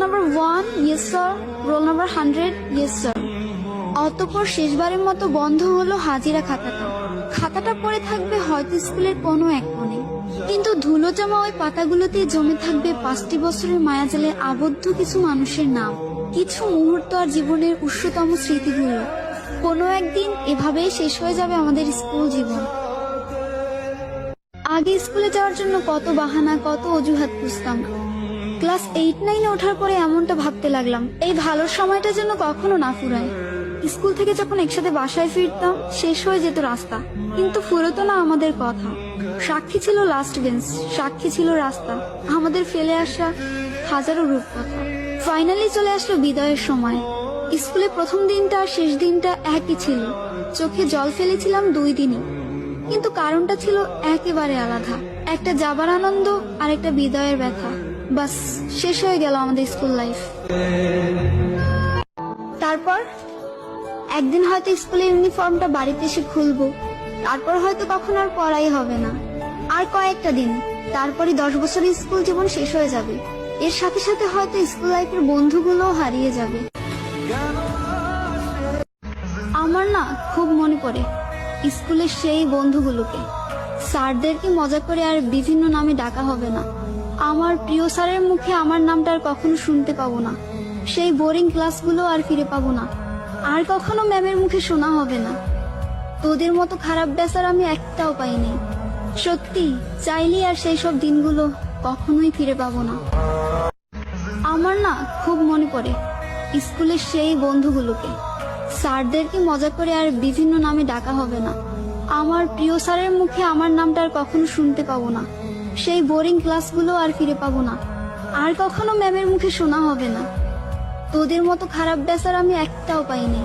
Number 1, yes sir. Roll number 100, yes sir. অতঃপর শেষবারের মতো বন্ধ হলো হাজিরা খাতাটা। খাতাটা পড়ে থাকবে হয়তো স্কুলের কোনো এক কোণে, কিন্তু ধুলো জমা ওই পাতাগুলোতে জমে থাকবে 5টি বছরের মায়াজালে আবদ্ধ কিছু মানুষের নাম, কিছু মুহূর্ত আর জীবনের উষ্ণতম স্মৃতিগুলো। কোনো একদিন এভাবেই শেষ হয়ে যাবে আমাদের স্কুল জীবন। আগে স্কুলে যাওয়ার জন্য কত বাহানা, কত অজুহাত খুঁজতাম। ক্লাস 8-9 ওঠার পরে এমনটা ভাবতে লাগলাম, এই ভালো সময়টা যেন কখনো না ফুরায়। স্কুল থেকে যখন একসাথে বাসায় ফিরতাম, শেষ হয়ে যেত রাস্তা, কিন্তু ফুরতো না আমাদের কথা। সাক্ষী ছিল লাস্ট বেঞ্চ, সাক্ষী ছিল রাস্তা, আমাদের ফেলে আসা হাজারো রূপকথা। ফাইনালি চলে আসলো বিদায়ের সময়। স্কুলে প্রথম দিনটা আর শেষ দিনটা একই ছিল। চোখে জল ফেলেছিলাম 2 দিনই, কিন্তু কারণটা ছিল একেবারে আলাদা। একটা যাবার আনন্দ আর একটা বিদায়ের ব্যথা। বাস, শেষ হয়ে গেল আমাদের স্কুল লাইফ। তারপর একদিন হয়তো স্কুলের ইউনিফর্মটা বাড়িতে এসে খুলবো, তারপর হয়তো কখন আর পড়াই হবে না। আর কয়েকটা দিন, তারপরে 10 বছরের স্কুল জীবন শেষ হয়ে যাবে। এর সাথে সাথে হয়তো স্কুল লাইফের বন্ধুগুলোও হারিয়ে যাবে। আমার না খুব মনে পড়ে স্কুলের সেই বন্ধুগুলোকে। স্যারদেরকে মজা করে আর বিভিন্ন নামে ডাকা হবে না। আমার প্রিয় স্যারের মুখে আমার নামটা আর কখনো শুনতে পাবো না। সেই বোরিং ক্লাসগুলো আর ফিরে পাবো না। আর কখনো ম্যামের মুখে শোনা হবে না, তোদের মতো খারাপ বেচার আমি একটাও পাইনি। সত্যি চাইলে আর সেই সব দিনগুলো কখনোই ফিরে পাবো না। আমার না খুব মনে পড়ে স্কুলের সেই বন্ধুগুলোকে। স্যারদেরকে মজা করে আর বিভিন্ন নামে ডাকা হবে না। আমার প্রিয় স্যারের মুখে আমার নামটা আর কখনো শুনতে পাবো না। সেই বোরিং ক্লাসগুলো আর ফিরে পাবো না। আর কখনো ম্যামের মুখে শোনা হবে না, তোদের মতো খারাপ বেচার আমি একটাও পাইনি।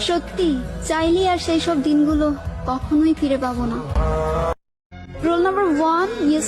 সত্যি চাইলে আর সেই সব দিনগুলো কখনোই ফিরে পাবো না। Roll number 1, yes